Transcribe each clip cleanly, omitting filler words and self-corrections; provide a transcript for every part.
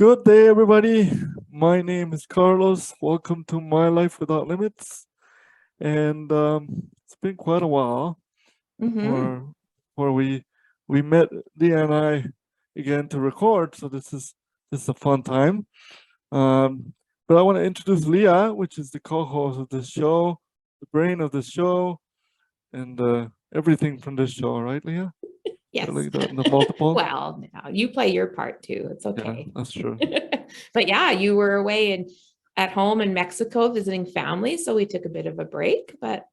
Good day, everybody. My name is Carlos. Welcome to My Life Without Limits. And it's been quite a while Mm-hmm. where we met Leah and I again to record. So this is a fun time. But I want to introduce Leah, which is the co-host of this show, the brain of this show, and everything from this show, right, Leah? Yes. Like the multiple. Well, now you play your part too. It's Yeah, okay. that's true. But yeah, you were away and at home in Mexico visiting family, so we took a bit of a break. But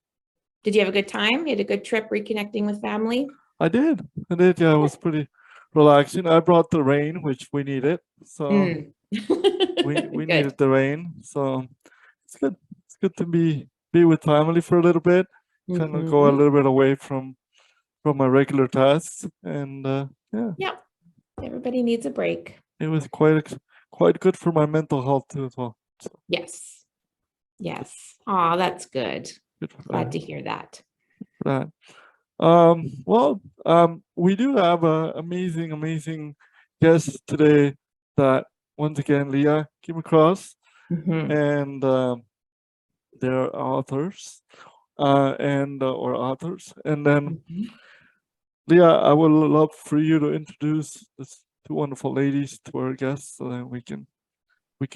did you have a good time? You had a good trip reconnecting with family? I did. Yeah, it was pretty relaxing. I brought the rain, which we needed. So Mm. we Good. needed the rain. So it's good. It's good to be with family for a little bit, kind of go a Mm-hmm. little bit away from my regular tasks. And yeah, Yep. Everybody needs a break. it was quite good for my mental health too as well. So Yes. Yes. Oh, that's good. good for Glad that. to hear that. For that. We do have a amazing guest today that once again Leah came across, Mm-hmm. and they're authors, and or authors. And then Mm-hmm. Leah, I would love for you to introduce these two wonderful ladies to our guests, so that we can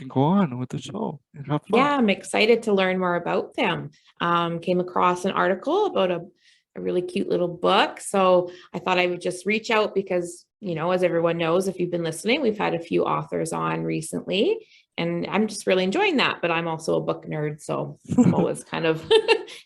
go on with the show and have fun. Yeah, I'm excited to learn more about them. Came across an article about a really cute little book. So I thought I would just reach out because, as everyone knows, if you've been listening, we've had a few authors on recently, and I'm just really enjoying that. But I'm also a book nerd, so I'm always kind of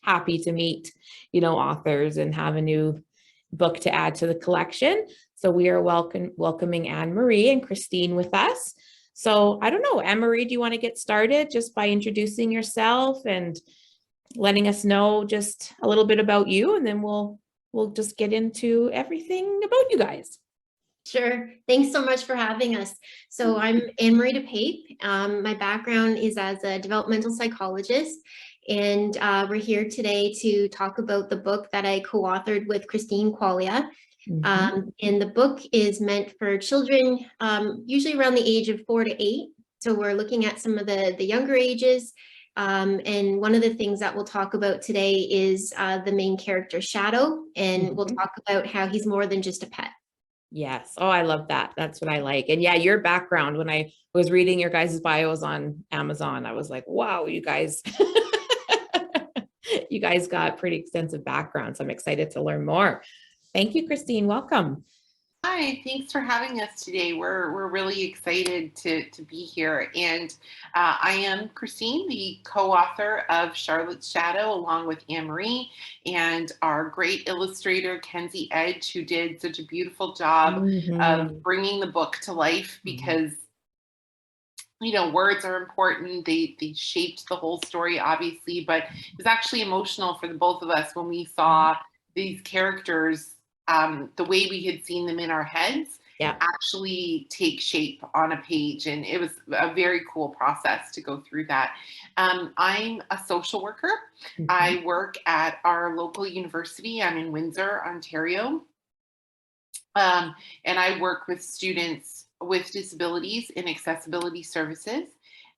happy to meet, authors and have a new book to add to the collection. So we are welcoming Anne Marie and Christine with us. So I don't know, Anne Marie, do you want to get started just by introducing yourself and letting us know just a little bit about you, and then we'll just get into everything about you guys. Sure. Thanks so much for having us. So I'm Anne-Marie DePape. My background is as a developmental psychologist, and we're here today to talk about the book that I co-authored with Christine Quaglia. And the book is meant for children, usually around the age of 4 to 8. So we're looking at some of the younger ages. And one of the things that we'll talk about today is the main character, Shadow, and we'll talk about how he's more than just a pet. Yes. Oh, I love that. That's what I like. And yeah, your background, when I was reading your guys' bios on Amazon, I was like, wow, you guys, you guys got pretty extensive backgrounds. I'm excited to learn more. Thank you, Christine. Welcome. Hi, thanks for having us today. We're really excited to be here. And I am Christine, the co-author of Charlotte's Shadow, along with Anne-Marie and our great illustrator, Kenzie Edge, who did such a beautiful job of bringing the book to life because, words are important. They shaped the whole story, obviously, but it was actually emotional for the both of us when we saw these characters, the way we had seen them in our heads, actually take shape on a page. And it was a very cool process to go through that. I'm a social worker. I work at our local university. I'm in Windsor, Ontario. And I work with students with disabilities in accessibility services.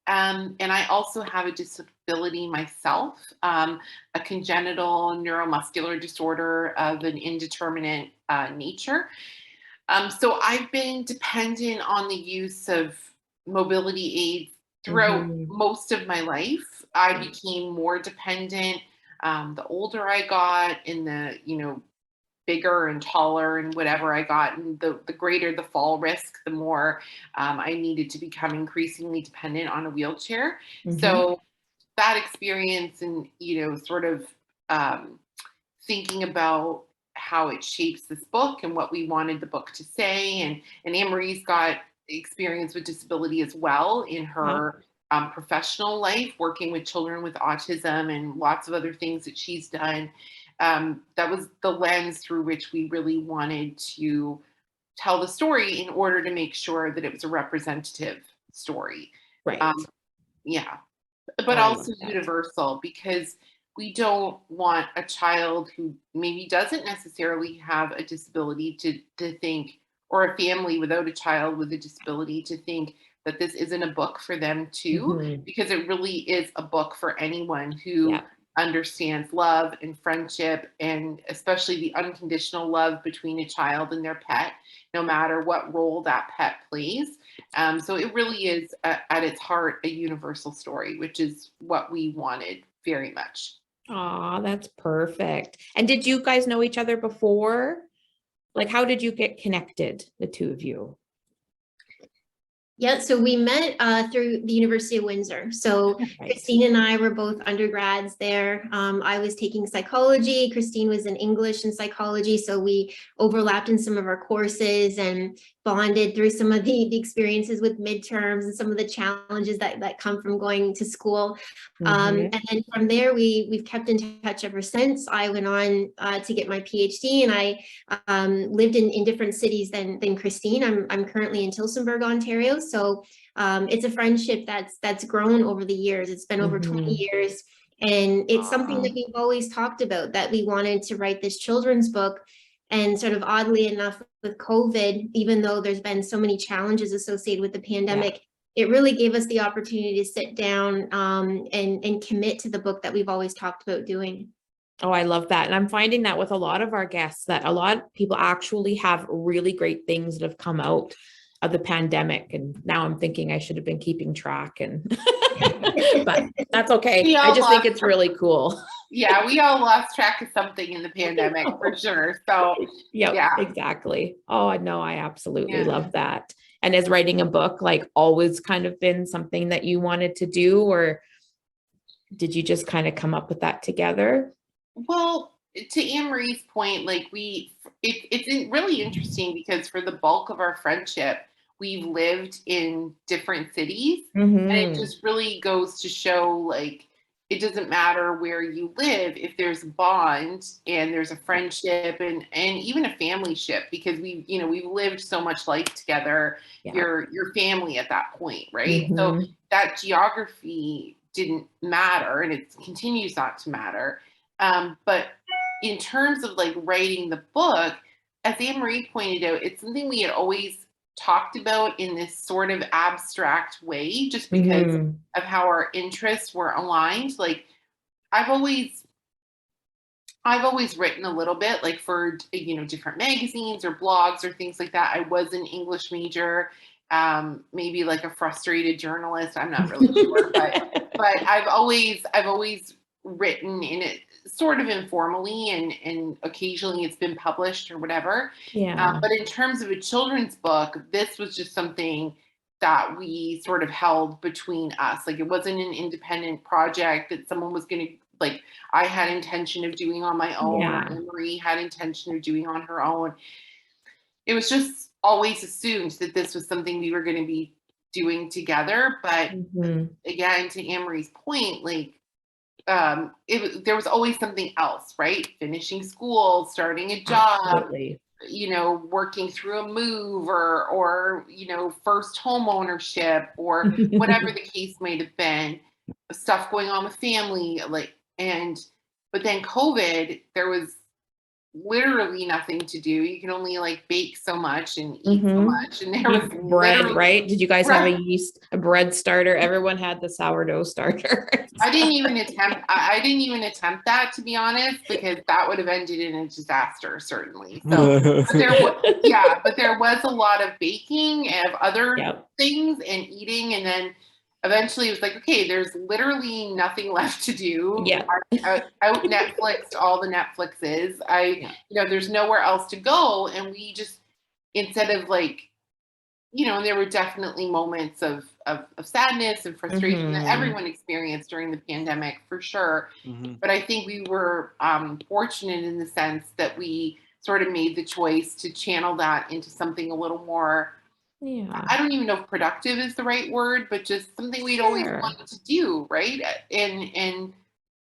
And I also have a disability myself, a congenital neuromuscular disorder of an indeterminate nature. So I've been dependent on the use of mobility aids throughout most of my life. I became more dependent the older I got, in the, bigger and taller and whatever I got, and the greater the fall risk, the more I needed to become increasingly dependent on a wheelchair. So that experience and, sort of thinking about how it shapes this book and what we wanted the book to say. And Anne-Marie's got experience with disability as well in her professional life, working with children with autism and lots of other things that she's done. That was the lens through which we really wanted to tell the story in order to make sure that it was a representative story. Right. Yeah. But also universal, because we don't want a child who maybe doesn't necessarily have a disability to think, or a family without a child with a disability to think that this isn't a book for them too, Mhm. because it really is a book for anyone who Yeah. understands love and friendship, and especially the unconditional love between a child and their pet, no matter what role that pet plays. So it really is at its heart a universal story, which is what we wanted very much. Aw, that's perfect. And did you guys know each other before? Like, how did you get connected, the two of you? Yeah, so we met through the University of Windsor. So Right. Christine and I were both undergrads there. I was taking psychology. Christine was in English and psychology. So we overlapped in some of our courses and bonded through some of the experiences with midterms and some of the challenges that come from going to school. Mhm. And then from there, we've kept in touch ever since. I went on to get my PhD, and I lived in different cities than Christine. I'm currently in Tillsonburg, Ontario. So it's a friendship that's grown over the years. It's been over 20 Mhm. years. And it's something Aw. that we've always talked about, that we wanted to write this children's book. And sort of oddly enough, with COVID, even though there's been so many challenges associated with the pandemic, it really gave us the opportunity to sit down and commit to the book that we've always talked about doing. Oh, I love that. And I'm finding that with a lot of our guests, that a lot of people actually have really great things that have come out of the pandemic. And now I'm thinking I should have been keeping track, and but that's okay. We I all just think lost it's really cool. Yeah, we all lost track of something in the pandemic for sure. So Yep, yeah. exactly. Oh, no, I absolutely Yeah. love that. And is writing a book like always kind of been something that you wanted to do, or did you just kind of come up with that together? Well, to Anne Marie's point, like it's really interesting because for the bulk of our friendship, we've lived in different cities, and it Mhm. just really goes to show, like, it doesn't matter where you live if there's a bond and there's a friendship and even a family ship, because we've lived so much life together. Yeah. Your family at that point, right? So Mhm. that geography didn't matter, and it continues not to matter. But in terms of like writing the book, as Anne Marie pointed out, it's something we had always talked about in this sort of abstract way, just because Mhm. of how our interests were aligned. Like I've always I've always written a little bit, like for different magazines or blogs or things like that. I was an English major, maybe like a frustrated journalist. I'm not really sure, but I've always written in it sort of informally, and occasionally it's been published or whatever. Yeah. But in terms of a children's book, this was just something that we sort of held between us. Like it wasn't an independent project that someone was going to, like, I had intention of doing on my own, or Yeah. Anne Marie had intention of doing on her own. It was just always assumed that this was something we were going to be doing together. But Mhm. again, to Anne Marie's point, like there was always something else, right? Finishing school, starting a job, Absolutely. working through a move, or first home ownership, or whatever the case might have been, stuff going on with family, like, but then COVID, there was literally nothing to do. You can only like bake so much and eat so Mhm. much, and there was Bread, literally right? Did you guys have right. a bread starter? Everyone had the sourdough starter. I didn't even attempt. I didn't even attempt that, to be honest, because that would have ended in a disaster, certainly. So, but there was a lot of baking of other Yep. things and eating, and then eventually it was like, okay, there's literally nothing left to do. Yeah. I out Netflixed all the Netflixes. There's nowhere else to go, and we just, instead of like, and there were definitely moments of sadness and frustration that Mhm. everyone experienced during the pandemic, for sure. Mhm. But I think we were fortunate in the sense that we sort of made the choice to channel that into something a little more, Yeah. I don't even know if productive is the right word, but just something we'd always Sure. wanted to do, right? And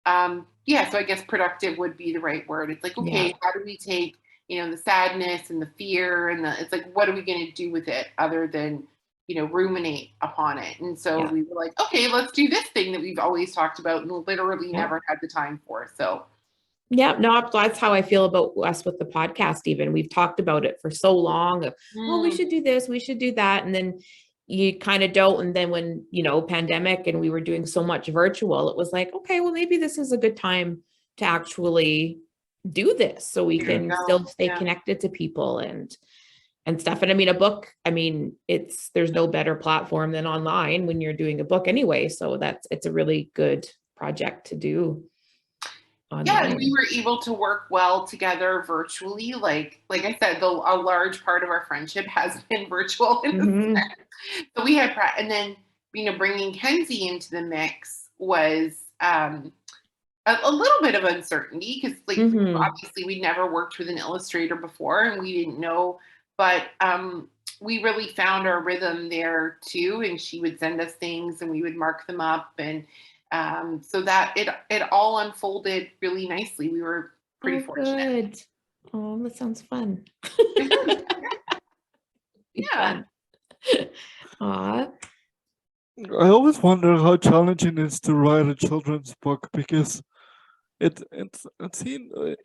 so I guess productive would be the right word. It's like, okay, Yeah. how do we take, the sadness and the fear it's like, what are we going to do with it other than, ruminate upon it? And so Yeah. we were like, okay, let's do this thing that we've always talked about and literally Yeah. never had the time for. So Yeah, no, that's how I feel about us with the podcast. Even we've talked about it for so long. Oh, we should do this, we should do that, and then you kind of don't. And then when, pandemic and we were doing so much virtual, it was like, okay, well, maybe this is a good time to actually do this so we There you can go. still stay Yeah. connected to people and stuff. And I mean, a book, there's no better platform than online when you're doing a book anyway. So it's a really good project to do online. Yeah, and we were able to work well together virtually. Like I said, a large part of our friendship has been virtual. Mhm. So we had, and then, bringing Kenzie into the mix was a little bit of uncertainty because, like, Mhm. obviously we'd never worked with an illustrator before and we didn't know, but we really found our rhythm there too. And she would send us things and we would mark them up, and so that it all unfolded really nicely. We were pretty fortunate. Good. Oh, that sounds fun. Yeah. Aw. I always wonder how challenging it is to write a children's book, because it's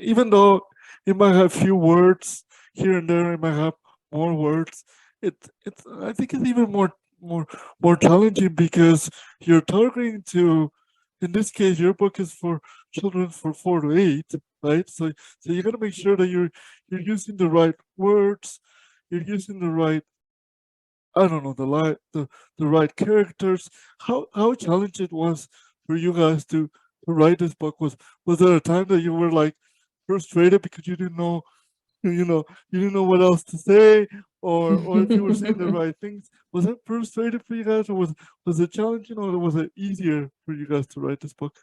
even though it might have few words here and there, it might have more words. It's I think it's even more challenging because you're targeting to, in this case, your book is for children for 4 to 8, right? So you got to make sure that you're using the right words, you're using the right, I don't know, the right characters. How challenging it was for you guys to write this book? Was there a time that you were like frustrated because you didn't know, you didn't know what else to say, or if you were saying the right things? Was it frustrating for you guys, or was it challenging, or was it easier for you guys to write this book?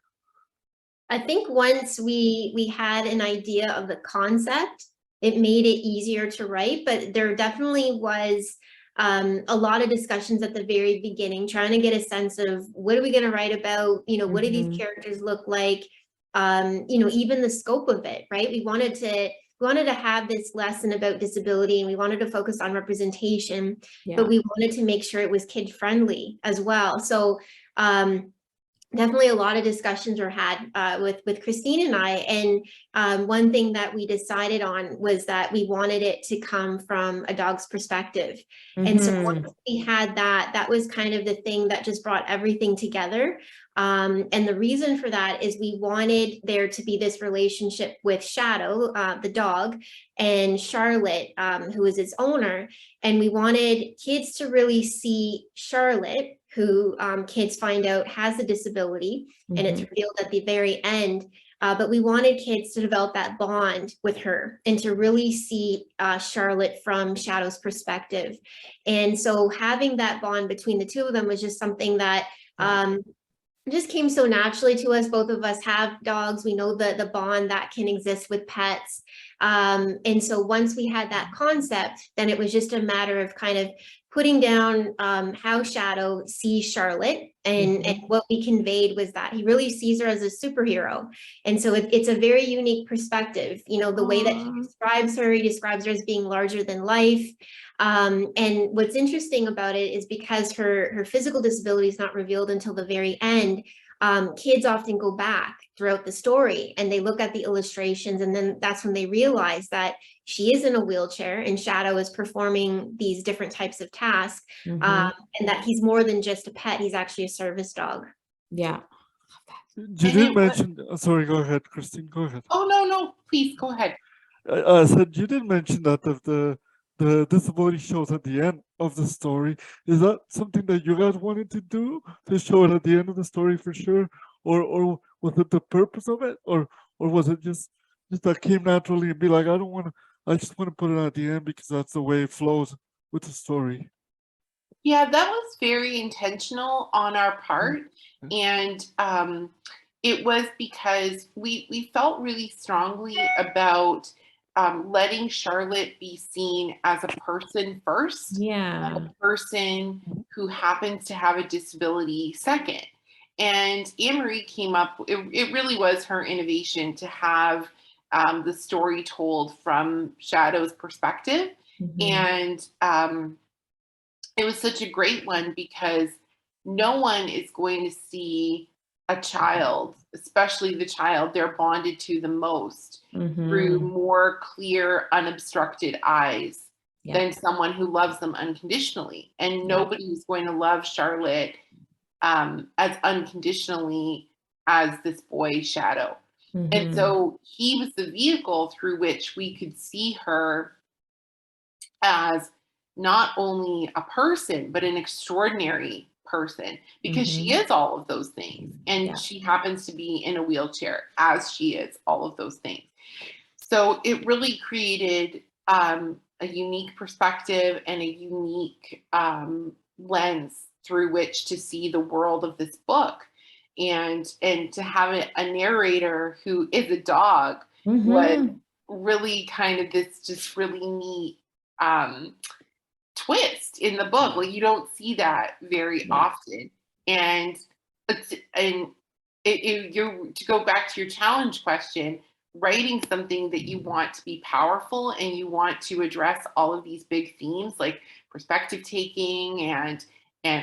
I think once we had an idea of the concept, it made it easier to write, but there definitely was a lot of discussions at the very beginning, trying to get a sense of what are we going to write about, what do these characters look like, even the scope of it, right? We wanted to have this lesson about disability and we wanted to focus on representation, but we wanted to make sure it was kid friendly as well. So definitely a lot of discussions were had with Christine and I. And one thing that we decided on was that we wanted it to come from a dog's perspective. And so once we had that was kind of the thing that just brought everything together. And the reason for that is we wanted there to be this relationship with Shadow, the dog, and Charlotte, who is its owner. And we wanted kids to really see Charlotte, who kids find out has a disability, and it's revealed at the very end. But we wanted kids to develop that bond with her and to really see Charlotte from Shadow's perspective. And so having that bond between the two of them was just something that just came so naturally to us. Both of us have dogs. We know the bond that can exist with pets. And so once we had that concept, then it was just a matter of kind of putting down how Shadow sees Charlotte. And what we conveyed was that he really sees her as a superhero. And so it's a very unique perspective. The way that he describes her as being larger than life. And what's interesting about it is because her physical disability is not revealed until the very end, kids often go back throughout the story and they look at the illustrations, and then that's when they realize that she is in a wheelchair and Shadow is performing these different types of tasks, and that he's more than just a pet. He's actually a service dog. Yeah. You did mention, sorry, go ahead, Christine, go ahead. Oh, no, please go ahead. I said you did mention that of the disability shows at the end of the story. Is that something that you guys wanted to do, to show it at the end of the story for sure, or was it the purpose of it, or was it just that came naturally and be like, I just want to put it at the end because that's the way it flows with the story? Yeah, that was very intentional on our part. And it was because we felt really strongly about letting Charlotte be seen as a person first, a person who happens to have a disability second. And Anne-Marie came up, it really was her innovation to have the story told from Shadow's perspective. And it was such a great one because no one is going to see a child, especially the child they're bonded to the most, through more clear, unobstructed eyes than someone who loves them unconditionally. And nobody is going to love Charlotte as unconditionally as this boy Shadow. And so he was the vehicle through which we could see her as not only a person, but an extraordinary person, because she is all of those things. And she happens to be in a wheelchair, as she is all of those things. So it really created a unique perspective and a unique lens through which to see the world of this book. And to have a narrator who is a dog was really kind of this just really neat twist in the book. Like, you don't see that very often. And you, to go back to your challenge question, writing something that you want to be powerful and you want to address all of these big themes like perspective taking and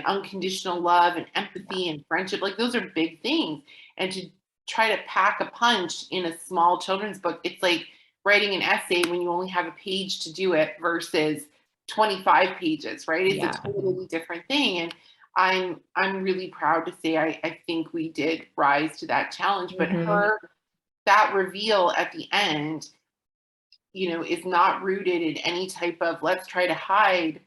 unconditional love and empathy and friendship, like those are big things. And to try to pack a punch in a small children's book, it's like writing an essay when you only have a page to do it versus 25 pages, right? It's a totally different thing. And I'm really proud to say I think we did rise to that challenge. But that reveal at the end, you know, is not rooted in any type of let's try to hide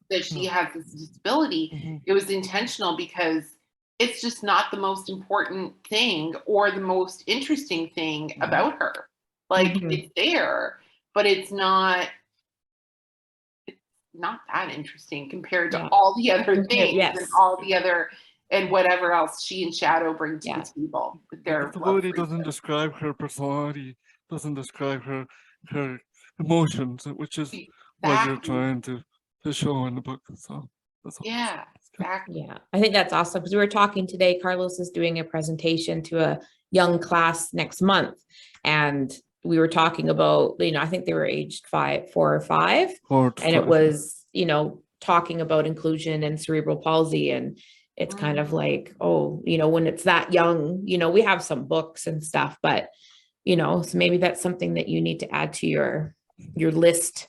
that she has this disability. It was intentional because it's just not the most important thing or the most interesting thing about her. Like, it's there, but it's not that interesting compared to all the other things and all the other and whatever else she and Shadow bring to the table. Their disability doesn't describe her personality, doesn't describe her emotions, which is what you're trying to show in the book. So that's exactly. I think that's awesome, because we were talking today. Carlos is doing a presentation to a young class next month, and we were talking about, you know, I think they were aged 4 or 5, and it was, you know, talking about inclusion and cerebral palsy. And it's kind of like, oh, you know, when it's that young, you know, we have some books and stuff, but, you know, so maybe that's something that you need to add to your list.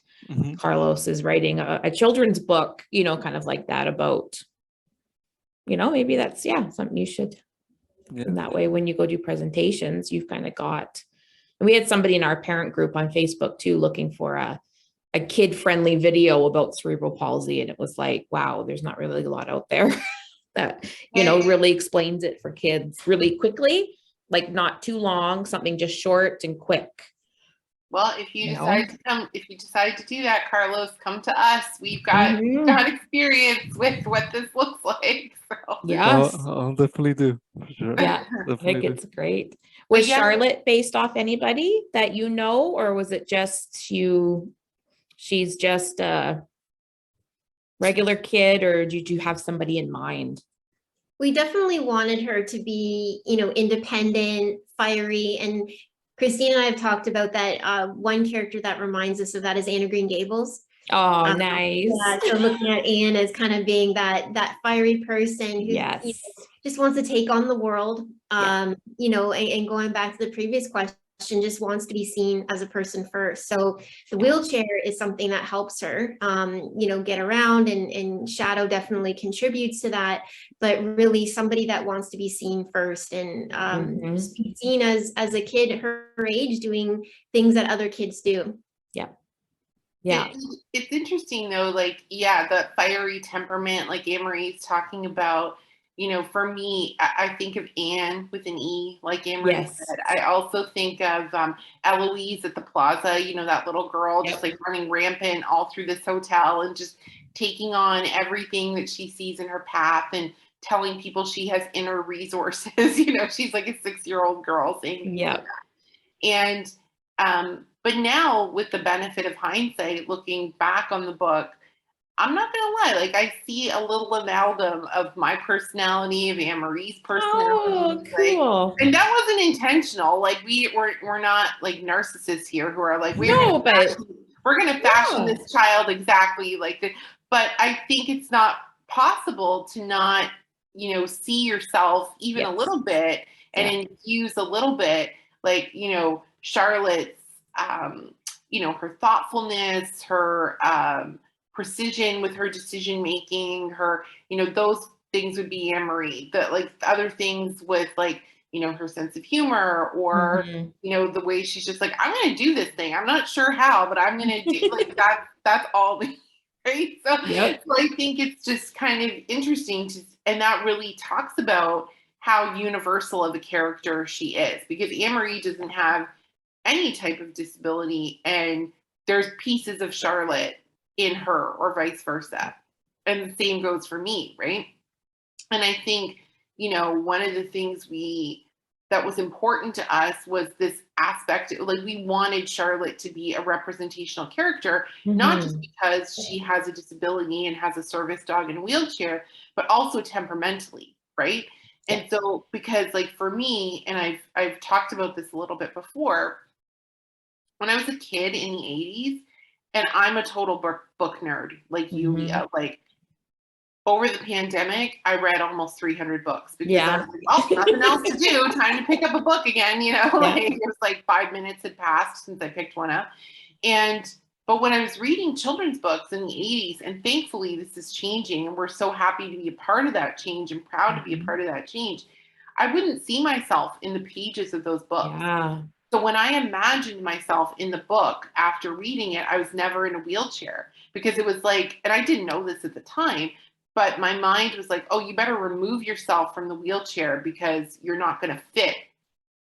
Carlos is writing a children's book, you know, kind of like that about, you know, maybe that's, something you should, in that way, when you go do presentations, you've kind of got. And we had somebody in our parent group on Facebook too, looking for a kid-friendly video about cerebral palsy. And it was like, wow, there's not really a lot out there that, you know, really explains it for kids really quickly, like not too long, something just short and quick. Well, if you decide to do that, Carlos, come to us. We've got experience with what this looks like. So. Yes, I'll definitely do. For sure. Yeah, I think it's great. Was Charlotte based off anybody that you know, or was it just you? She's just a regular kid, or did you have somebody in mind? We definitely wanted her to be, you know, independent, fiery, and Christine and I have talked about that. One character that reminds us of that is Anna Green Gables. Oh, nice. Yeah, so looking at Anne as kind of being that fiery person who you know, just wants to take on the world. You know, and going back to the previous question, just wants to be seen as a person first. So the wheelchair is something that helps her, you know, get around, and Shadow definitely contributes to that. But really, somebody that wants to be seen first, and just be seen as a kid her age doing things that other kids do. It's interesting though, like, the fiery temperament, like Anne-Marie's talking about, you know, for me, I think of Anne with an E, like Anne-Marie said. I also think of Eloise at the plaza, you know, that little girl just like running rampant all through this hotel and just taking on everything that she sees in her path and telling people she has inner resources. You know, she's like a 6-year-old girl saying that. And but now, with the benefit of hindsight, looking back on the book, I'm not gonna lie, like I see a little amalgam of my personality, of Anne-Marie's personality. Oh, cool. Like, and that wasn't intentional. Like we're not like narcissists here who are like, we're gonna fashion this child exactly like this. But I think it's not possible to not, you know, see yourself even a little bit and infuse a little bit, like, you know, Charlotte's her thoughtfulness, her precision with her decision making, her, those things would be Anne-Marie. The like other things with like, her sense of humor, or the way she's just like, I'm gonna do this thing. I'm not sure how, but I'm gonna do like that. That's all. Right. So, Yep. so I think it's just kind of interesting and that really talks about how universal of a character she is, because Anne-Marie doesn't have any type of disability, and there's pieces of Charlotte in her, or vice versa. And the same goes for me, right? And I think, one of the things that was important to us was this aspect, like we wanted Charlotte to be a representational character, not just because she has a disability and has a service dog in a wheelchair, but also temperamentally, right? Yeah. And so, because like for me, and I've talked about this a little bit before, when I was a kid in the 80s, and I'm a total book nerd, like you, Leah, like over the pandemic, I read almost 300 books because I was like, oh, nothing else to do. Time to pick up a book again, like it was like 5 minutes had passed since I picked one up. But when I was reading children's books in the 80s, and thankfully this is changing, and we're so happy to be a part of that change and proud to be a part of that change, I wouldn't see myself in the pages of those books. Yeah. So when I imagined myself in the book after reading it, I was never in a wheelchair, because it was like, and I didn't know this at the time, but my mind was like, oh, you better remove yourself from the wheelchair because you're not going to fit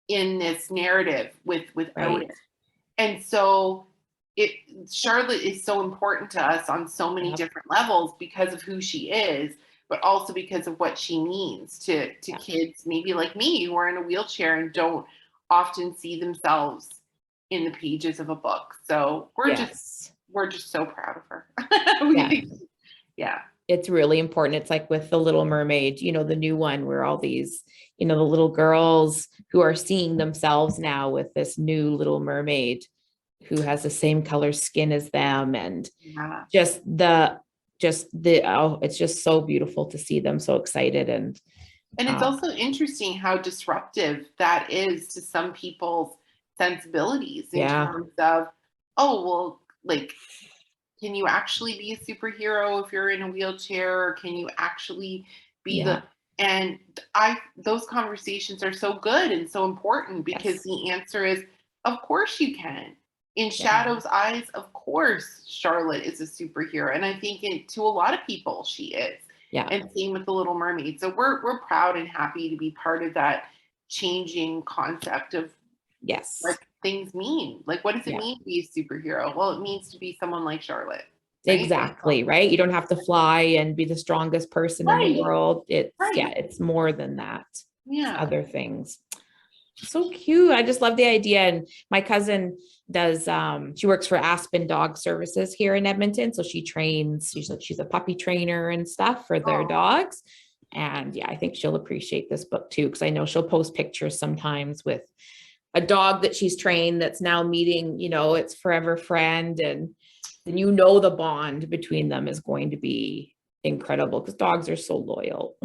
in this narrative without it. And so Charlotte is so important to us on so many different levels because of who she is, but also because of what she means to kids maybe like me who are in a wheelchair and don't often see themselves in the pages of a book. So we're just so proud of her. It's really important. It's like with The Little Mermaid, the new one, where all these, the little girls who are seeing themselves now with this new Little Mermaid who has the same color skin as them, and it's just so beautiful to see them so excited. And it's also interesting how disruptive that is to some people's sensibilities in terms of, oh, well, like, can you actually be a superhero if you're in a wheelchair? Or can you actually be those conversations are so good and so important, because the answer is, of course you can. In Shadow's eyes, of course, Charlotte is a superhero. And I think to a lot of people, she is. Yeah. And same with The Little Mermaid. So we're proud and happy to be part of that changing concept of what things mean. Like, what does it mean to be a superhero? Well, it means to be someone like Charlotte. Right? Exactly. Right. You don't have to fly and be the strongest person in the world. It's more than that. Yeah. It's other things. So cute. I just love the idea. And my cousin does, she works for Aspen Dog Services here in Edmonton. So she trains, she's a puppy trainer and stuff for their dogs. And I think she'll appreciate this book too, because I know she'll post pictures sometimes with a dog that she's trained that's now meeting, its forever friend. And then the bond between them is going to be incredible, because dogs are so loyal.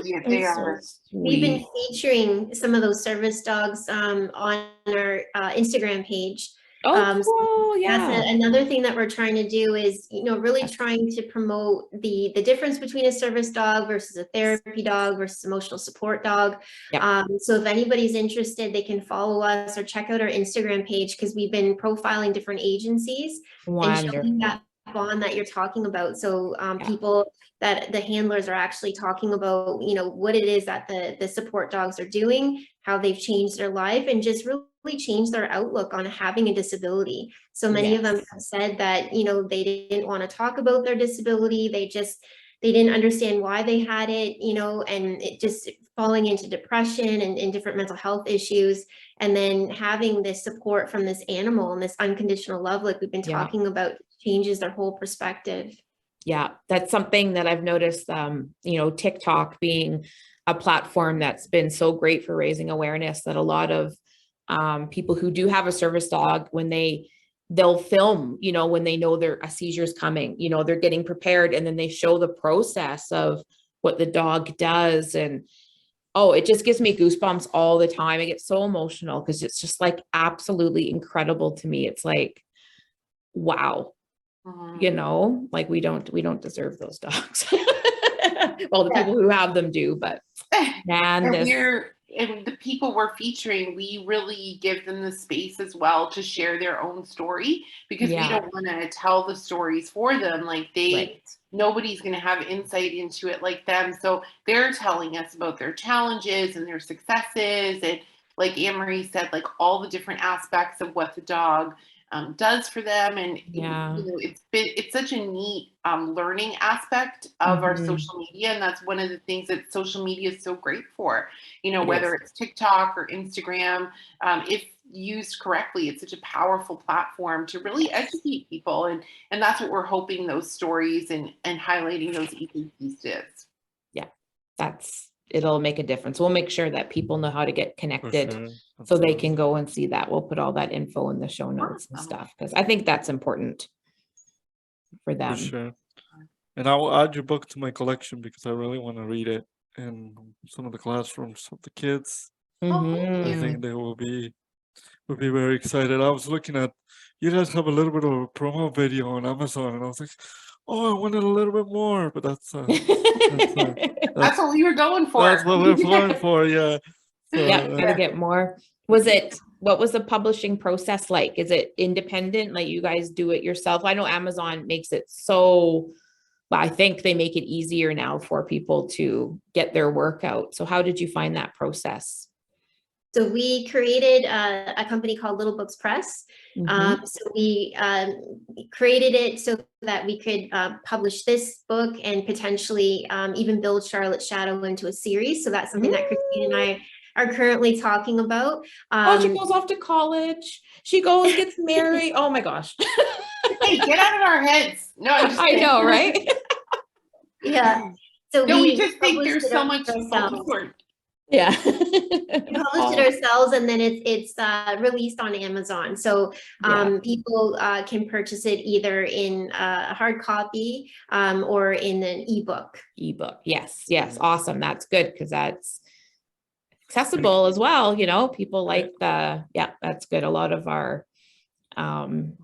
Yeah, they are. We've been featuring some of those service dogs on our Instagram page. Cool. That's another thing that we're trying to do is, really trying to promote the difference between a service dog versus a therapy dog versus emotional support dog. So if anybody's interested, they can follow us or check out our Instagram page, because we've been profiling different agencies and showing that bond that you're talking about. So people that the handlers are actually talking about, what it is that the support dogs are doing, how they've changed their life, and just really changed their outlook on having a disability. So many of them have said that, they didn't want to talk about their disability. They didn't understand why they had it, and it just falling into depression and different mental health issues. And then having this support from this animal and this unconditional love, like we've been talking about, changes their whole perspective. Yeah, that's something that I've noticed, TikTok being a platform that's been so great for raising awareness, that a lot of people who do have a service dog, when they'll film, when they know a seizure is coming, they're getting prepared, and then they show the process of what the dog does. And oh, it just gives me goosebumps all the time. I get so emotional because it's just like absolutely incredible to me. It's like, wow, you know, like we don't deserve those dogs. Well, the people who have them do, but man, and the people we're featuring, we really give them the space as well to share their own story, because we don't want to tell the stories for them. Like nobody's going to have insight into it like them. So they're telling us about their challenges and their successes. And like Anne-Marie said, like all the different aspects of what the dog does for them. And you know, it's such a neat learning aspect of our social media. And that's one of the things that social media is so great for, you know, whether it's TikTok or Instagram, if used correctly, it's such a powerful platform to really educate people. And that's what we're hoping those stories and highlighting those EPPs is. Yeah, it'll make a difference. We'll make sure that people know how to get connected so they can go and see that. We'll put all that info in the show notes and stuff, because I think that's important for them. For sure. And I will add your book to my collection because I really want to read it in some of the classrooms of the kids. I think they will be very excited. I was looking at, you guys have a little bit of a promo video on Amazon, and I was like, oh, I wanted a little bit more, but that's that's what we were going for. That's what we're going for, yeah. So, gotta get more. What was the publishing process like? Is it independent? Like you guys do it yourself? I know Amazon makes it so, well, I think they make it easier now for people to get their work out. So how did you find that process? So we created a company called Little Books Press. So we created it so that we could publish this book and potentially even build Charlotte's Shadow into a series. So that's something that Christine and I are currently talking about. She goes off to college. She goes, gets married. Oh my gosh. Hey, get out of our heads. No, I know, right? Yeah. So we just think there's so much support. Yeah. We published it ourselves, and then it's released on Amazon. So people can purchase it either in a hard copy or in an ebook. Yes. Awesome. That's good, because that's accessible as well. You know, people like that's good. A lot of our and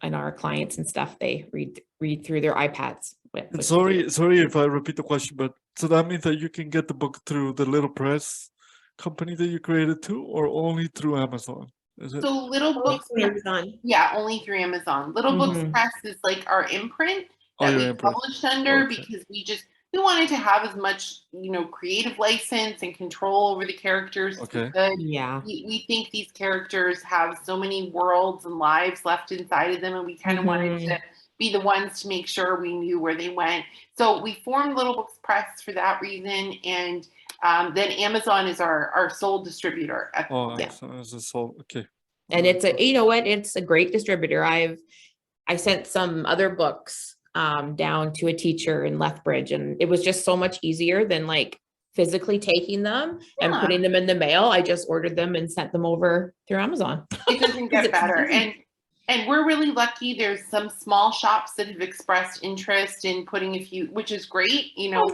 our clients and stuff, they read through their iPads. Sorry if I repeat the question, but so that means that you can get the book through the Little Press company that you created too, or only through Amazon? Is it? So Little Books through Amazon. Yeah, only through Amazon. Little Books Press is like our imprint that we published under, because we wanted to have as much, you know, creative license and control over the characters as we could. Yeah. We think these characters have so many worlds and lives left inside of them, and we kind of wanted to be the ones to make sure we knew where they went. So we formed Little Books Press for that reason, and then Amazon is our sole distributor. So it's a sole, okay. And it's it's a great distributor. I sent some other books down to a teacher in Lethbridge, and it was just so much easier than like physically taking them and putting them in the mail. I just ordered them and sent them over through Amazon. It doesn't get better. And we're really lucky. There's some small shops that have expressed interest in putting a few, which is great. You know,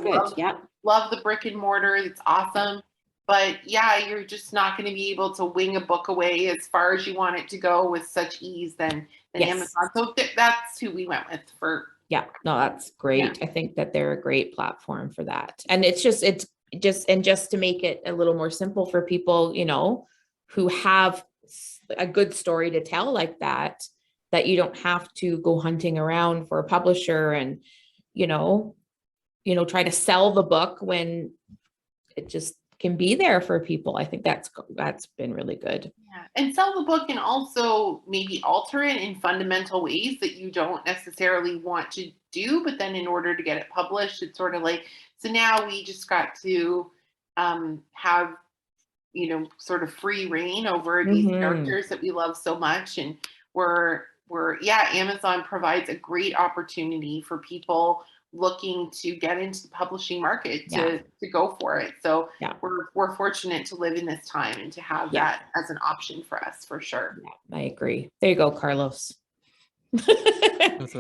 love the brick and mortar. It's awesome. But yeah, you're just not going to be able to wing a book away as far as you want it to go with such ease than Amazon. So that's who we went with for. Yeah, no, that's great. Yeah. I think that they're a great platform for that. And it's just to make it a little more simple for people, you know, who have a good story to tell like that you don't have to go hunting around for a publisher and, you know, try to sell the book when it just can be there for people. I think that's been really good. Yeah. And sell the book and also maybe alter it in fundamental ways that you don't necessarily want to do, but then in order to get it published, it's sort of like, so now we just got to have, you know, sort of free reign over these characters that we love so much. And Amazon provides a great opportunity for people looking to get into the publishing market to go for it. So we're fortunate to live in this time and to have that as an option for us, for sure. Yeah, I agree. There you go, Carlos. That's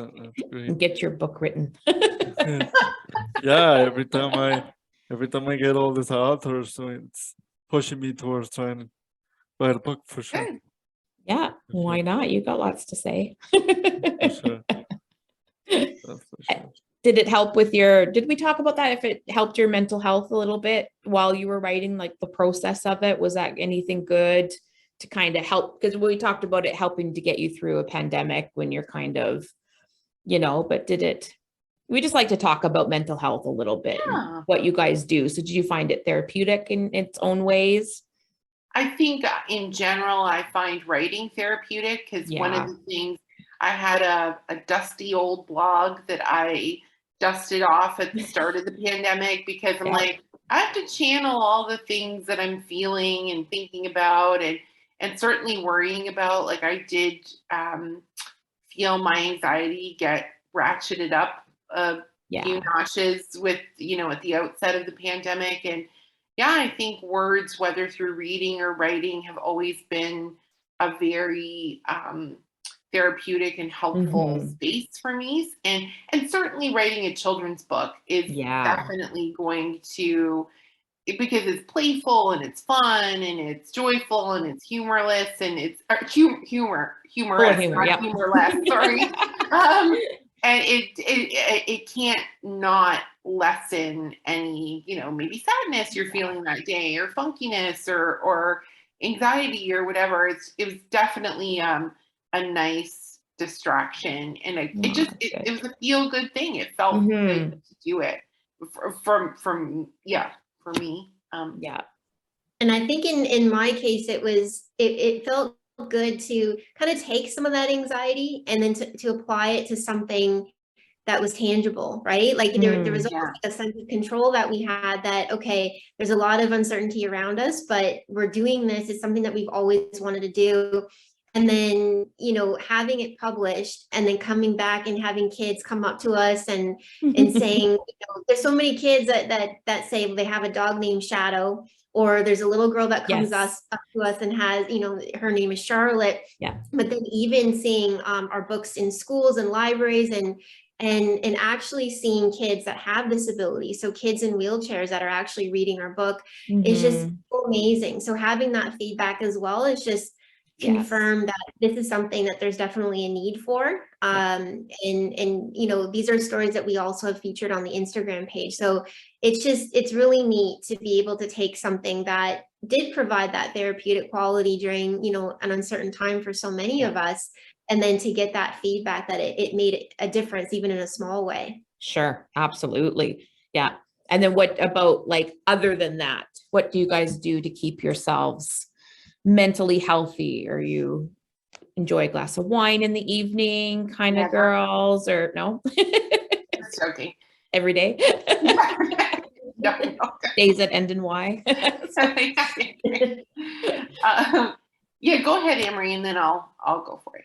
great. Get your book written. Yeah, every time every time I get all these authors, so it's pushing me towards trying to write a book for sure. Good. Yeah, For why sure. not? You got lots to say. For sure. That's for sure. Did it help with did we talk about that? If it helped your mental health a little bit while you were writing, like the process of it, was that anything good to kind of help? Because we talked about it helping to get you through a pandemic when you're kind of, but we just like to talk about mental health a little bit, and Yeah. what you guys do. So did you find it therapeutic in its own ways? I think in general, I find writing therapeutic because one Yeah. of the things, I had a dusty old blog that I dusted off at the start of the pandemic because I'm Yeah. like, I have to channel all the things that I'm feeling and thinking about and certainly worrying about. Like I did feel my anxiety get ratcheted up a few Yeah. notches with, at the outset of the pandemic. And yeah, I think words, whether through reading or writing, have always been a very therapeutic and helpful Mhm. space for me. And certainly writing a children's book is Yeah. definitely going to, because it's playful and it's fun and it's joyful and it's humorless and it's humorous, humor, not yep. humorless. Sorry. And it can't not lessen any, maybe sadness you're feeling that day, or funkiness, or anxiety, or whatever. It was definitely a nice distraction, and it was a feel good thing. It felt good to do it for me. Yeah. And I think in my case, it felt good to kind of take some of that anxiety and then to apply it to something that was tangible, right? Like there was almost a sense of control that we had, that, okay, there's a lot of uncertainty around us, but we're doing this. It's something that we've always wanted to do. And then, having it published and then coming back and having kids come up to us and saying, there's so many kids that say they have a dog named Shadow, or there's a little girl that comes up to us and has, her name is Charlotte. Yeah. But then even seeing our books in schools and libraries and actually seeing kids that have disabilities, so kids in wheelchairs that are actually reading our book, is just amazing. So having that feedback as well is just confirm that this is something that there's definitely a need for. And these are stories that we also have featured on the Instagram page. So it's really neat to be able to take something that did provide that therapeutic quality during, an uncertain time for so many of us, and then to get that feedback that it made a difference, even in a small way. Sure. Absolutely. Yeah. And then what about, like, other than that, what do you guys do to keep yourselves mentally healthy? Or you enjoy a glass of wine in the evening kind of girls, or no? Just joking. Every day? No. Days that end in Y. Yeah, go ahead, Amory, and then I'll go for it.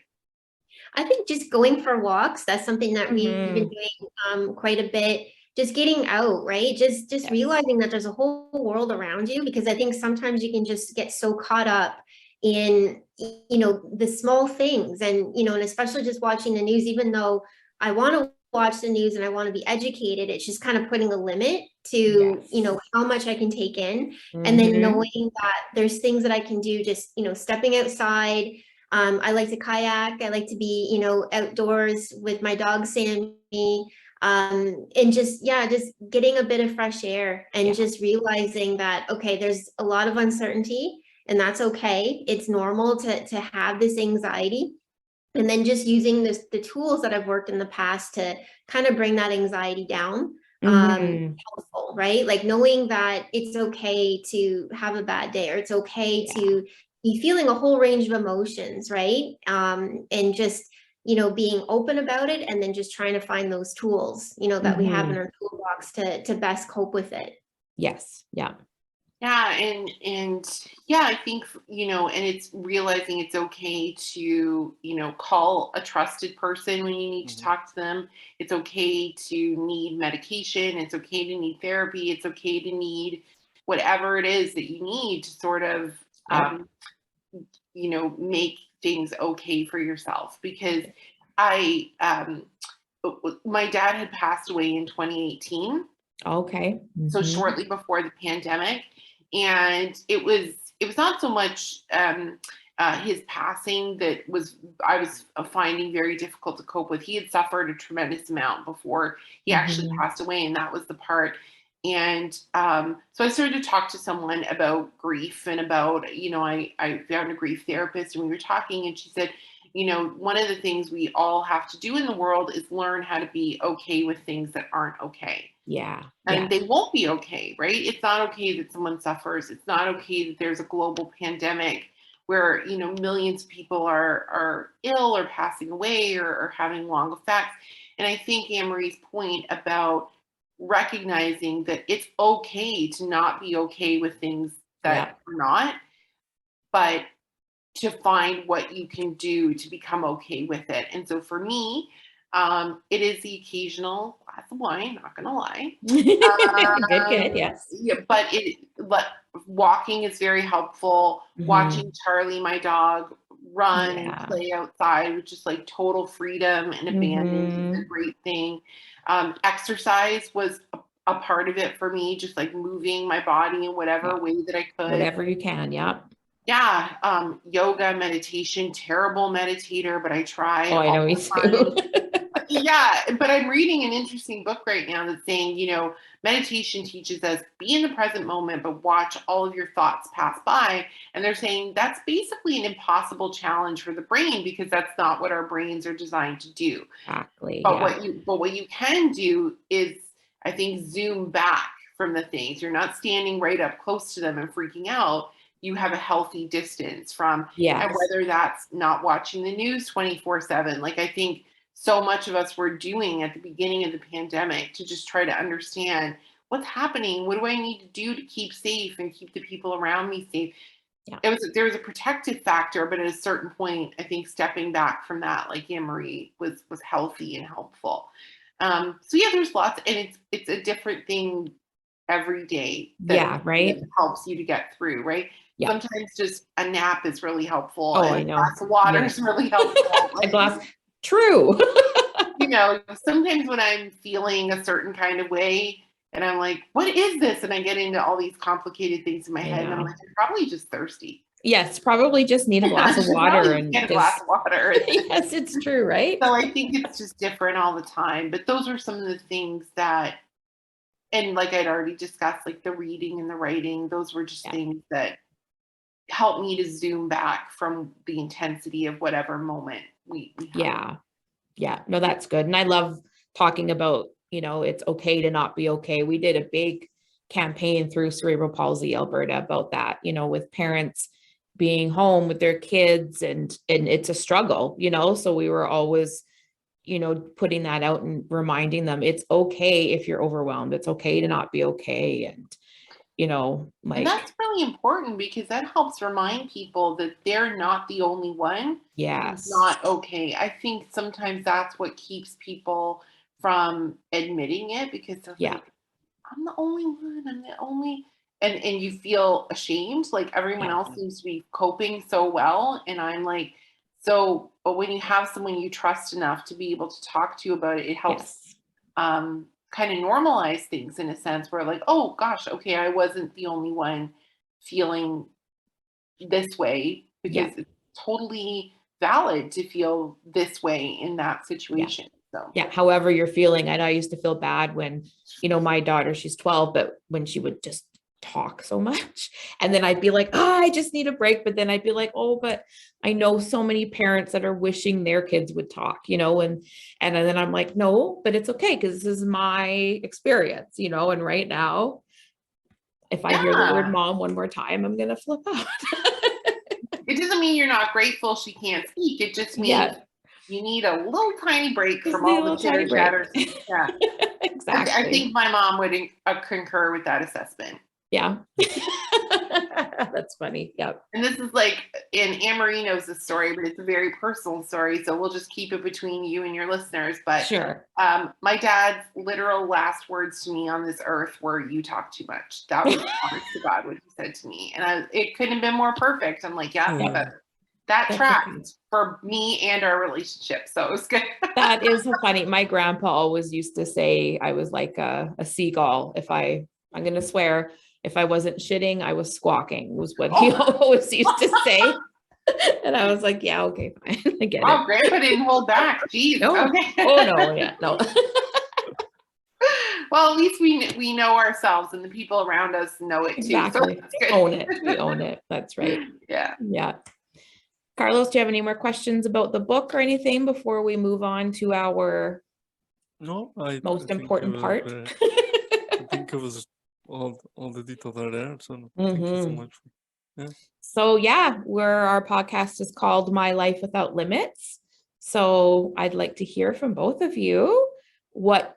I think just going for walks, that's something that we've been doing quite a bit. Just getting out, right? Just realizing that there's a whole world around you, because I think sometimes you can just get so caught up in, the small things, and, and especially just watching the news, even though I want to watch the news and I want to be educated, it's just kind of putting a limit to, how much I can take in. And then knowing that there's things that I can do, just, stepping outside. I like to kayak. I like to be, outdoors with my dog, Sammy. And just getting a bit of fresh air, and just realizing that, okay, there's a lot of uncertainty, and that's okay. It's normal to have this anxiety. And then just using the tools that I've worked in the past to kind of bring that anxiety down. Helpful, right? Like knowing that it's okay to have a bad day, or it's okay to be feeling a whole range of emotions, right? And just, being open about it, and then just trying to find those tools, that we have in our toolbox to best cope with it. Yes. Yeah. Yeah. And yeah, I think, and it's realizing it's okay to, call a trusted person when you need to talk to them. It's okay to need medication. It's okay to need therapy. It's okay to need whatever it is that you need to sort of, make things okay for yourself. Because my dad had passed away in 2018. Okay. So Mhm. shortly before the pandemic, and it was not so much his passing that I was finding very difficult to cope with. He had suffered a tremendous amount before he actually Mhm. passed away, and that was the part. And so I started to talk to someone about grief and about, I found a grief therapist, and we were talking, and she said, one of the things we all have to do in the world is learn how to be okay with things that aren't okay. Yeah. And Yeah. they won't be okay, right? It's not okay that someone suffers. It's not okay that there's a global pandemic where, millions of people are ill or passing away or having long effects. And I think Anne-Marie's point about recognizing that it's okay to not be okay with things Yeah. that are not, but to find what you can do to become okay with it. And so for me, it is the occasional glass of wine, not gonna lie. Good. Yes. Yeah, but walking is very helpful. Mhm. Watching Charlie, my dog, run and Yeah. play outside with just like total freedom and abandon is a Mhm. great thing. Exercise was a part of it for me, just like moving my body in whatever Yeah. way that I could. Whatever you can. Yeah. Yeah, yoga, meditation, terrible meditator, but I try Oh, I all know, me the time. too. Yeah, but I'm reading an interesting book right now that's saying, meditation teaches us be in the present moment, but watch all of your thoughts pass by. And they're saying that's basically an impossible challenge for the brain because that's not what our brains are designed to do. Exactly. But Yeah. what you can do is, I think, zoom back from the things. You're not standing right up close to them and freaking out. You have a healthy distance from, and Yes. whether that's not watching the news 24/7, like I think so much of us were doing at the beginning of the pandemic to just try to understand what's happening. What do I need to do to keep safe and keep the people around me safe? Yeah. There was a protective factor, but at a certain point, I think stepping back from that, like Anne-Marie, was healthy and helpful. So yeah, there's lots, and it's a different thing every day Yeah. Right. that helps you to get through, right? Yeah. Sometimes just a nap is really helpful, Oh, and I a know. glass of water Yeah. is really helpful. A Like, glass. True. sometimes when I'm feeling a certain kind of way, and I'm like, what is this? And I get into all these complicated things in my I head, and I'm know. like, I'm probably just thirsty. Yes. Probably just need a I glass of should water probably just and get a glass just, of water. yes, it's true. Right. So I think it's just different all the time. But those are some of the things that, and like I'd already discussed, like the reading and the writing, those were just Yeah. things that helped me to zoom back from the intensity of whatever moment we have. Yeah. Yeah. No, that's good. And I love talking about, it's okay to not be okay. We did a big campaign through Cerebral Palsy Alberta about that, with parents being home with their kids and it's a struggle, so we were always, putting that out and reminding them it's okay if you're overwhelmed. It's okay to not be okay. And, And like, that's really important because that helps remind people that they're not the only one who's yes. not okay. I think sometimes that's what keeps people from admitting it because they're Yeah. like, I'm the only one. I'm the only, and you feel ashamed. Like everyone Yeah. else seems to be coping so well, and I'm like, so. But when you have someone you trust enough to be able to talk to you about it, it helps Yes. kind of normalize things in a sense. Where like, oh gosh, okay, I wasn't the only one feeling this way Yeah. because it's totally valid to feel this way in that situation. So Yeah. However you're feeling. I know I used to feel bad when, my daughter, she's 12, but when she would just talk so much, and then I'd be like, oh, I just need a break. But then I'd be like, oh, but I know so many parents that are wishing their kids would talk, and then I'm like, no, but it's okay. Cause this is my experience, and right now, if I hear the word yeah, mom one more time, I'm going to flip out. it doesn't mean you're not grateful she can't speak. It just means Yeah. you need a little tiny break Just from need a all the little tiny chitter break. chatter. Yeah, I Exactly. think my mom would concur with that assessment. Yeah. That's funny. Yep. And this is like, and Anne-Marie knows this story, but it's a very personal story. So we'll just keep it between you and your listeners. But Sure. my dad's literal last words to me on this earth were, "You talk too much." That was honest to God what he said to me. And it couldn't have been more perfect. I'm like, yeah, Yeah. but that That's tracked for me and our relationship. So it was good. That is so funny. My grandpa always used to say I was like a seagull. I'm going to swear, if I wasn't shitting, I was squawking, was what he always used to say. And I was like, yeah, okay, fine. I get Wow, it. Grandpa didn't hold back. Jeez. No. Okay. Oh, no. Yeah, no. Well, at least we know ourselves, and the people around us know it too. Exactly. So that's good. Own it. We own it. That's right. Yeah. Yeah. Carlos, do you have any more questions about the book or anything before we move on to our No, most think important it was, part? I think it was all the details are there. So thank you so much. So yeah, our podcast is called My Life Without Limits. So I'd like to hear from both of you what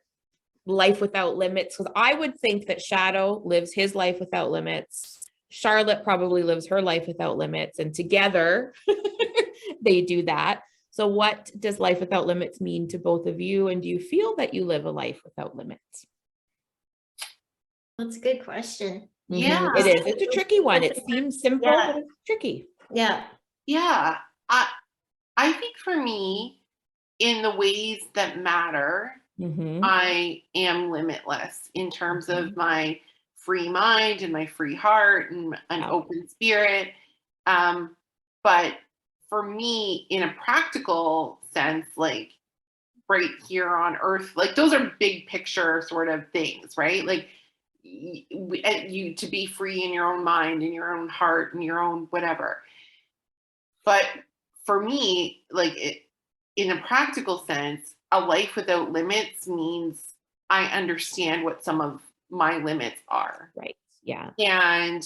life without limits, because I would think that Shadow lives his life without limits. Charlotte probably lives her life without limits, and together they do that. So what does life without limits mean to both of you? And do you feel that you live a life without limits? That's a good question. Yeah. It is. It's a tricky one. It seems simple, but it's tricky. Yeah. Yeah. I think for me, in the ways that matter, I am limitless in terms of my free mind and my free heart and an open spirit. But for me, in a practical sense, like right here on earth, like those are big picture sort of things, right? Like you to be free in your own mind and your own heart and your own whatever. But for me, like in a practical sense, a life without limits means I understand what some of my limits are. Right. Yeah. And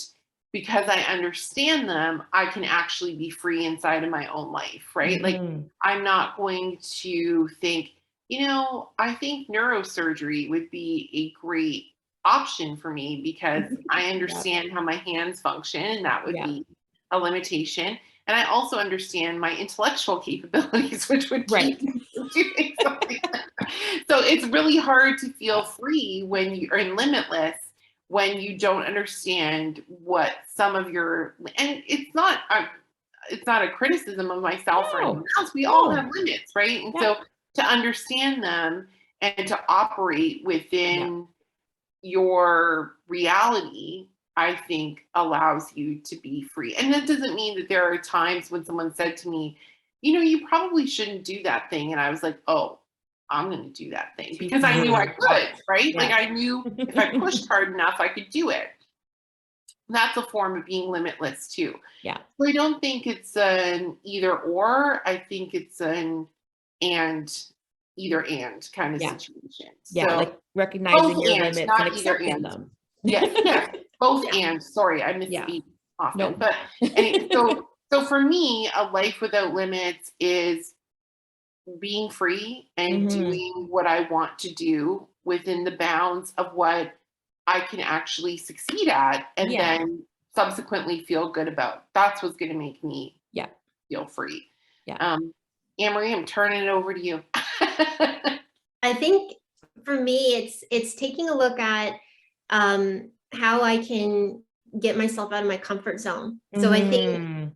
because I understand them, I can actually be free inside of my own life, right? Like I'm not going to think, I think neurosurgery would be a great option for me because I understand how my hands function, and that would be a limitation. And I also understand my intellectual capabilities, which would keep me from doing something. So it's really hard to feel free when you're in limitless, when you don't understand what some of your, and it's not a criticism of myself or anyone else. We all have limits, right? And so to understand them and to operate within your reality, I think allows you to be free. And that doesn't mean that there are times when someone said to me, you probably shouldn't do that thing. And I was like, oh, I'm going to do that thing because I knew I could, right? Like I knew if I pushed hard enough, I could do it. That's a form of being limitless too. Yeah. So I don't think it's an either or. I think it's an either and kind of situation. Yeah, so like recognizing your limits not and either accepting and. them. Yeah. Both and. Sorry, I misspeak often. Nope. But so for me, a life without limits is being free and doing what I want to do within the bounds of what I can actually succeed at, and then subsequently feel good about. That's what's going to make me feel free. Yeah. Anne-Marie, I'm turning it over to you. I think for me, it's taking a look at how I can get myself out of my comfort zone. So I think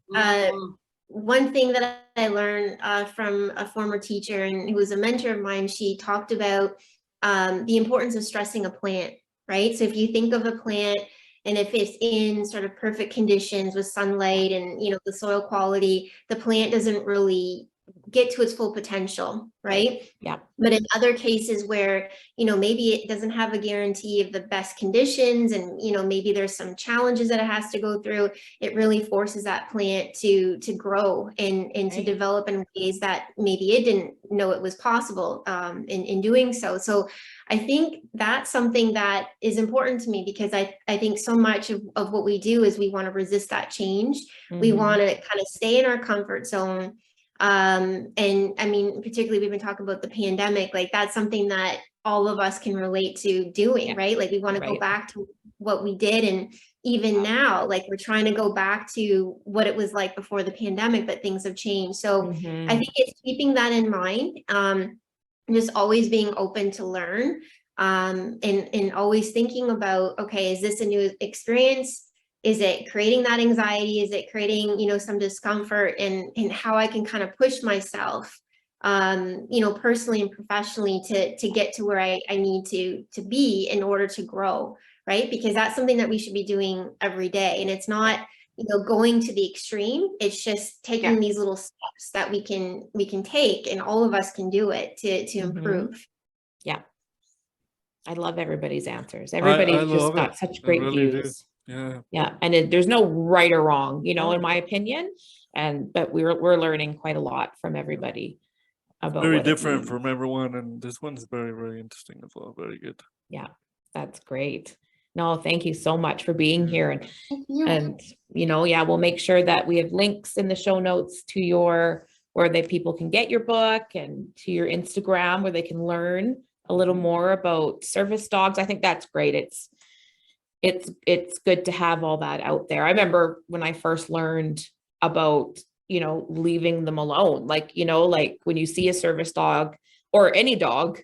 one thing that I learned from a former teacher and who was a mentor of mine, she talked about the importance of stressing a plant, right? So if you think of a plant and if it's in sort of perfect conditions with sunlight and, the soil quality, the plant doesn't really get to its full potential, right? Yeah. But in other cases where, maybe it doesn't have a guarantee of the best conditions and, maybe there's some challenges that it has to go through, it really forces that plant to grow and to develop in ways that maybe it didn't know it was possible in doing so. So I think that's something that is important to me because I think so much of what we do is we want to resist that change. We want to kind of stay in our comfort zone. And I mean, particularly we've been talking about the pandemic, like that's something that all of us can relate to doing, right? Like we want to go back to what we did. And even now, like we're trying to go back to what it was like before the pandemic, but things have changed. So I think it's keeping that in mind, just always being open to learn, and always thinking about, okay, is this a new experience? Is it creating that anxiety? Is it creating, you know, some discomfort, and how I can kind of push myself, you know, personally and professionally to get to where I need to be in order to grow, right? Because that's something that we should be doing every day. And it's not, you know, going to the extreme. It's just taking these little steps that we can take, and all of us can do it to improve. Yeah. I love everybody's answers. Everybody's just got such great views. Yeah. And there's no right or wrong, you know, in my opinion. But we're learning quite a lot from everybody about very what it different means. from everyone, and this one's very, very interesting as well. Very good. Yeah, that's great. No, thank you so much for being here. And you know, yeah, we'll make sure that we have links in the show notes to where people can get your book, and to your Instagram where they can learn a little more about service dogs. I think that's great. It's good to have all that out there. I remember when I first learned about, you know, leaving them alone, like, you know, like when you see a service dog or any dog,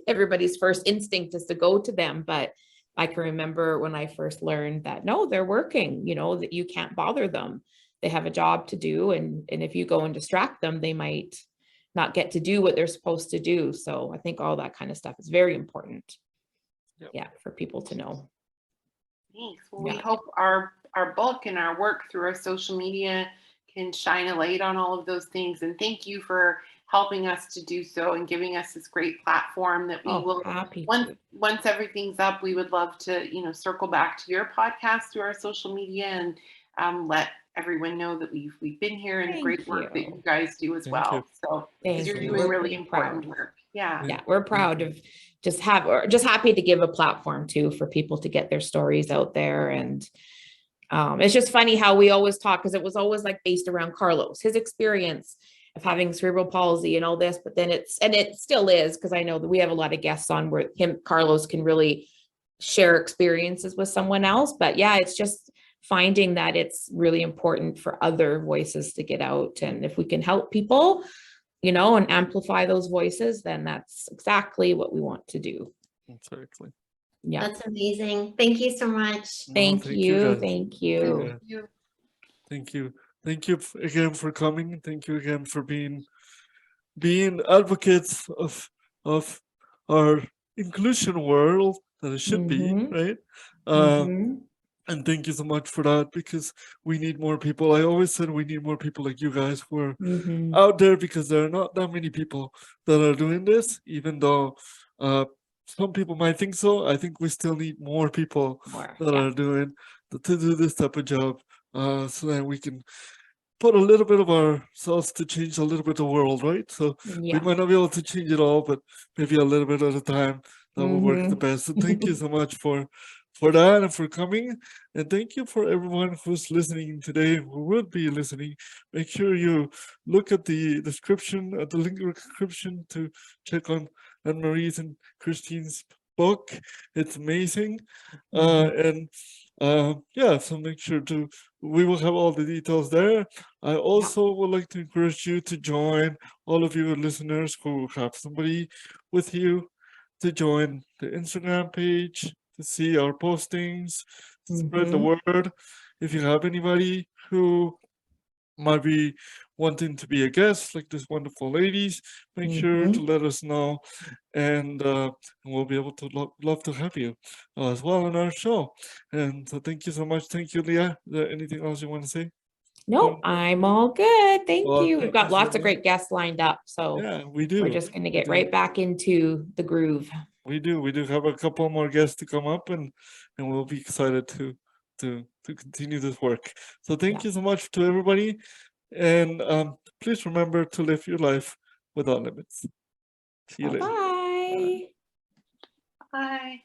everybody's first instinct is to go to them. But I can remember when I first learned that, no, they're working, you know, that you can't bother them. They have a job to do. And if you go and distract them, they might not get to do what they're supposed to do. So I think all that kind of stuff is very important. Yeah, for people to know. Thanks. Well, we hope our book and our work through our social media can shine a light on all of those things. And thank you for helping us to do so and giving us this great platform that we will, once everything's up, we would love to, you know, circle back to your podcast through our social media and let everyone know that we've been here and the great work that you guys do as well. So because you're doing really important work. Yeah, we're proud of just happy to give a platform too for people to get their stories out there. And it's just funny how we always talk, because it was always like based around Carlos, his experience of having cerebral palsy and all this, but then it still is, because I know that we have a lot of guests on where Carlos can really share experiences with someone else. But yeah, it's just finding that it's really important for other voices to get out. And if we can help people, you know, and amplify those voices, then that's exactly what we want to do. Exactly. Yeah. That's amazing. Thank you so much. Thank you. Thank you. Thank you. Thank you again for coming. Thank you again for being advocates of our inclusion world that it should be, right? And thank you so much for that, because we need more people. I always said we need more people like you guys who are out there, because there are not that many people that are doing this, even though some people might think so. I think we still need more people that are doing to do this type of job, so that we can put a little bit of ourselves to change a little bit of the world, right? So we might not be able to change it all, but maybe a little bit at a time. That will work the best. So thank you so much for that and for coming. And thank you for everyone who's listening today, who will be listening. Make sure you look at the description, at the link in the description, to check on Anne-Marie's and Christine's book. It's amazing. So make sure we will have all the details there. I also would like to encourage you to join, all of you listeners who have somebody with you, to join the Instagram page, to see our postings, to spread the word. If you have anybody who might be wanting to be a guest, like this wonderful ladies, make sure to let us know, and we'll be able to love to have you as well on our show. And so thank you so much. Thank you, Leah. Is there anything else you want to say? No, I'm all good. Thank you. We've got lots of great guests lined up. So yeah, we do. We're just going to get right back into the groove. We do have a couple more guests to come up, and we'll be excited to continue this work. So thank you so much to everybody, and please remember to live your life without limits. See you later. Bye. Bye.